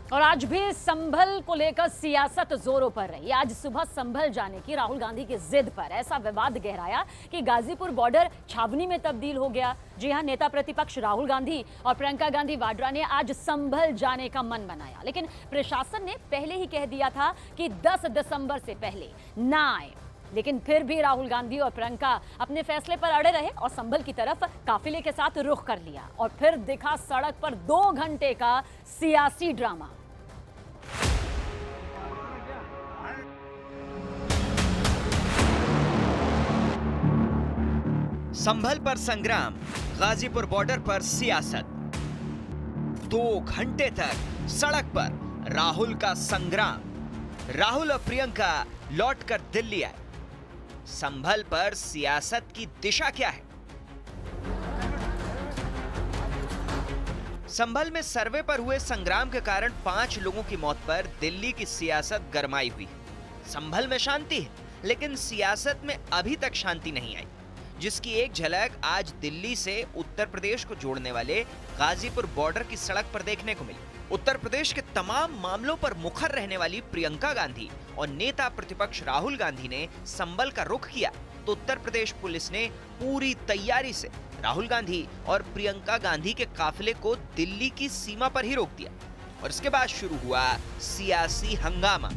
और आज भी संभल को लेकर सियासत जोरों पर रही। आज सुबह संभल जाने की राहुल गांधी की जिद पर ऐसा विवाद गहराया कि गाजीपुर बॉर्डर छावनी में तब्दील हो गया। जी हां, नेता प्रतिपक्ष राहुल गांधी और प्रियंका गांधी वाड्रा ने आज संभल जाने का मन बनाया, लेकिन प्रशासन ने पहले ही कह दिया था कि 10 दिसंबर से पहले ना आए। लेकिन फिर भी राहुल गांधी और प्रियंका अपने फैसले पर अड़े रहे और संभल की तरफ काफिले के साथ रुख कर लिया। और फिर दिखा सड़क पर 2 घंटे का सियासी ड्रामा। संभल पर संग्राम, गाजीपुर बॉर्डर पर सियासत। 2 घंटे तक सड़क पर राहुल का संग्राम। राहुल और प्रियंका लौटकर दिल्ली आए। संभल पर सियासत की दिशा क्या है? संभल में सर्वे पर हुए संग्राम के कारण 5 लोगों की मौत पर दिल्ली की सियासत गरमाई हुई है। संभल में शांति है, लेकिन सियासत में अभी तक शांति नहीं आई, जिसकी एक झलक आज दिल्ली से उत्तर प्रदेश को जोड़ने वाले गाजीपुर बॉर्डर की सड़क पर देखने को मिली। उत्तर प्रदेश के तमाम मामलों पर मुखर रहने वाली प्रियंका गांधी और नेता प्रतिपक्ष राहुल गांधी ने संभल का रुख किया तो उत्तर प्रदेश पुलिस ने पूरी तैयारी से राहुल गांधी और प्रियंका गांधी के काफिले को दिल्ली की सीमा पर ही रोक दिया। और इसके बाद शुरू हुआ सियासी हंगामा।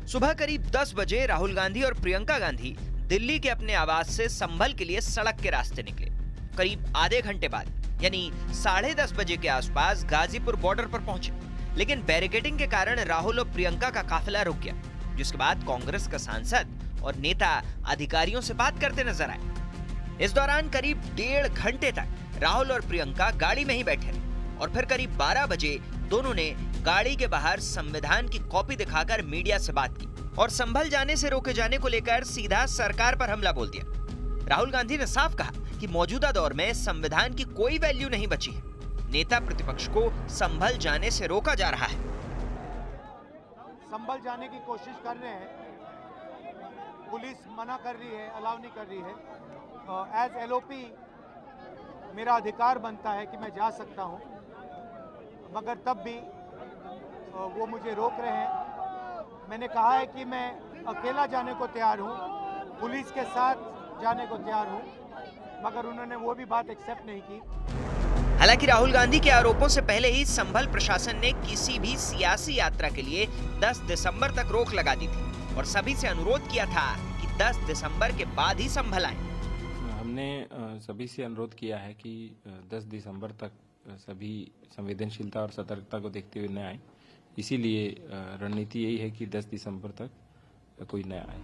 सुबह करीब 10 बजे राहुल गांधी और प्रियंका गांधी दिल्ली के अपने आवास से संभल के लिए सड़क के रास्ते निकले। करीब आधे घंटे बाद यानी 10:30 बजे के आसपास गाजीपुर बॉर्डर पर पहुंचे, लेकिन बैरिकेडिंग के कारण राहुल और प्रियंका का काफिला रुक गया, जिसके बाद कांग्रेस का सांसद और नेता अधिकारियों से बात करते नजर आए। इस दौरान करीब 1.5 घंटे तक राहुल और प्रियंका गाड़ी में ही बैठे रहे और फिर करीब 12 बजे दोनों ने गाड़ी के बाहर संविधान की कॉपी दिखाकर मीडिया से बात की और संभल जाने से रोके जाने को लेकर सीधा सरकार पर हमला बोल दिया। राहुल गांधी ने साफ कहा कि मौजूदा दौर में संविधान की कोई वैल्यू नहीं बची है। नेता प्रतिपक्ष को संभल जाने से रोका जा रहा है। संभल जाने की कोशिश कर रहे हैं, पुलिस मना कर रही है, अलाउ नहीं कर रही है। एज एलओपी मेरा अधिकार बनता है कि मैं जा सकता हूं, मगर तब भी वो मुझे रोक रहे हैं। मैंने कहा है कि मैं अकेला जाने को तैयार हूं, पुलिस के साथ जाने को तैयार हूं, मगर उन्होंने वो भी बात एक्सेप्ट नहीं की। हालांकि राहुल गांधी के आरोपों से पहले ही संभल प्रशासन ने किसी भी सियासी यात्रा के लिए 10 दिसंबर तक रोक लगा दी थी और सभी से अनुरोध किया था कि 10 दिसंबर के बाद ही संभल आए। हमने सभी से अनुरोध किया है कि 10 दिसंबर तक सभी संवेदनशीलता और सतर्कता को देखते हुए न आए। इसीलिए रणनीति यही है कि 10 दिसंबर तक कोई न आए।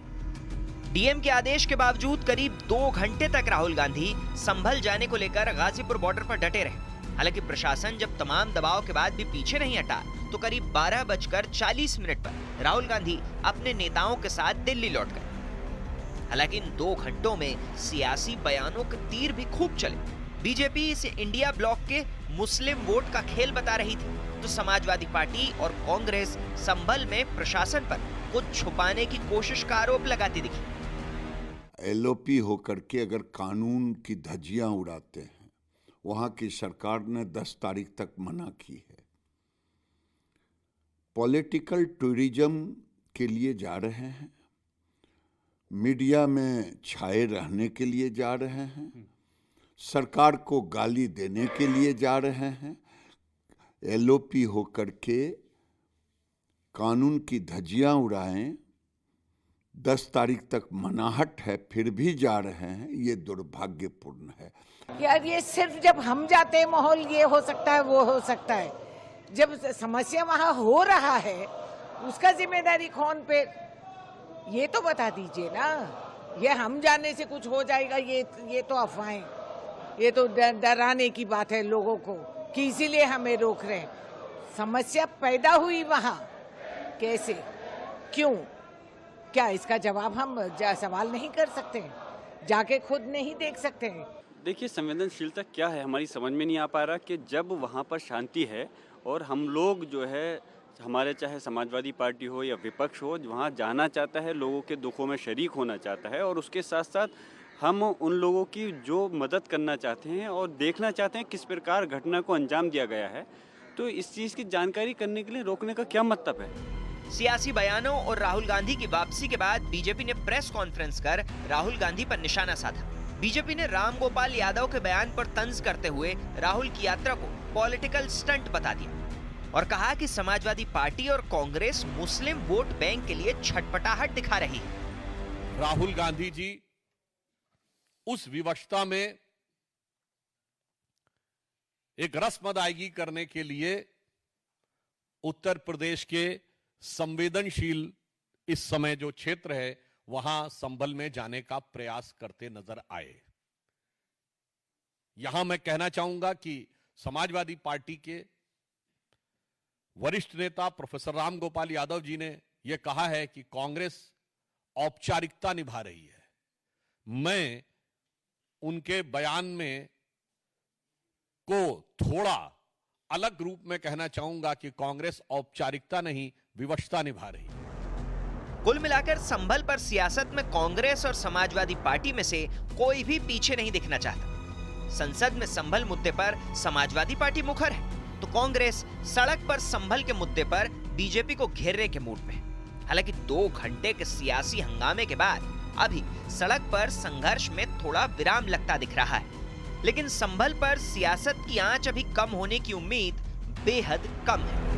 डीएम के आदेश के बावजूद करीब 2 घंटे तक राहुल गांधी संभल जाने को लेकर गाजीपुर बॉर्डर पर डटे रहे। हालांकि प्रशासन जब तमाम दबाव के बाद भी पीछे नहीं हटा तो करीब 12:40 पर राहुल गांधी अपने नेताओं के साथ दिल्ली लौट गए। हालांकि इन 2 घंटों में सियासी बयानों के तीर भी खूब चले। बीजेपी इसे इंडिया ब्लॉक के मुस्लिम वोट का खेल बता रही थी, तो समाजवादी पार्टी और कांग्रेस संभल में प्रशासन पर कुछ छुपाने की कोशिश का आरोप लगाती दिखी। एलओपी होकर के अगर कानून की धज्जियां उड़ाते हैं, वहां की सरकार ने 10 तारीख तक मना की है। पॉलिटिकल टूरिज्म के लिए जा रहे हैं, मीडिया में छाए रहने के लिए जा रहे हैं, सरकार को गाली देने के लिए जा रहे हैं। एलओपी होकर के कानून की धज्जियां उड़ाएं, 10 तारीख तक मनाहट है, फिर भी जा रहे हैं, ये दुर्भाग्यपूर्ण है। यार ये सिर्फ जब हम जाते हैं माहौल ये हो सकता है, वो हो सकता है। जब समस्या वहाँ हो रहा है उसका जिम्मेदारी कौन पे, ये तो बता दीजिए ना। ये हम जाने से कुछ हो जाएगा, ये तो अफवाहें, ये तो डराने की बात है लोगों को कि इसीलिए हमें रोक रहे हैं। समस्या पैदा हुई वहाँ, कैसे, क्यों, क्या इसका जवाब हम सवाल नहीं कर सकते, जाके खुद नहीं देख सकते हैं? देखिए, संवेदनशीलता क्या है हमारी समझ में नहीं आ पा रहा कि जब वहाँ पर शांति है और हम लोग जो है, हमारे चाहे समाजवादी पार्टी हो या विपक्ष हो, वहाँ जाना चाहता है, लोगों के दुखों में शरीक होना चाहता है और उसके साथ साथ हम उन लोगों की जो मदद करना चाहते हैं और देखना चाहते हैं किस प्रकार घटना को अंजाम दिया गया है, तो इस चीज़ की जानकारी करने के लिए रोकने का क्या मतलब है? सियासी बयानों और राहुल गांधी की वापसी के बाद बीजेपी ने प्रेस कॉन्फ्रेंस कर राहुल गांधी पर निशाना साधा। बीजेपी ने राम गोपाल यादव के बयान पर तंज करते हुए राहुल की यात्रा को पॉलिटिकल स्टंट बता दिया और कहा कि समाजवादी पार्टी और कांग्रेस मुस्लिम वोट बैंक के लिए छटपटाहट दिखा रही है। राहुल गांधी जी उस विवशता में एक रस्म अदायगी करने के लिए उत्तर प्रदेश के संवेदनशील इस समय जो क्षेत्र है वहां संभल में जाने का प्रयास करते नजर आए। यहां मैं कहना चाहूंगा कि समाजवादी पार्टी के वरिष्ठ नेता प्रोफेसर राम गोपाल यादव जी ने यह कहा है कि कांग्रेस औपचारिकता निभा रही है। मैं उनके बयान में को थोड़ा अलग रूप में कहना चाहूंगा कि कांग्रेस औपचारिकता नहीं विवशता निभा रही है। कुल मिलाकर संभल पर सियासत में कांग्रेस और समाजवादी पार्टी में से कोई भी पीछे नहीं दिखना चाहता। संसद में संभल मुद्दे पर समाजवादी पार्टी मुखर है तो कांग्रेस सड़क पर संभल के मुद्दे पर बीजेपी को घेरने के मूड में है। हालांकि 2 घंटे के सियासी हंगामे के बाद अभी सड़क पर संघर्ष में थोड़ा विराम लगता दिख रहा है, लेकिन संभल पर सियासत की आंच अभी कम होने की उम्मीद बेहद कम है।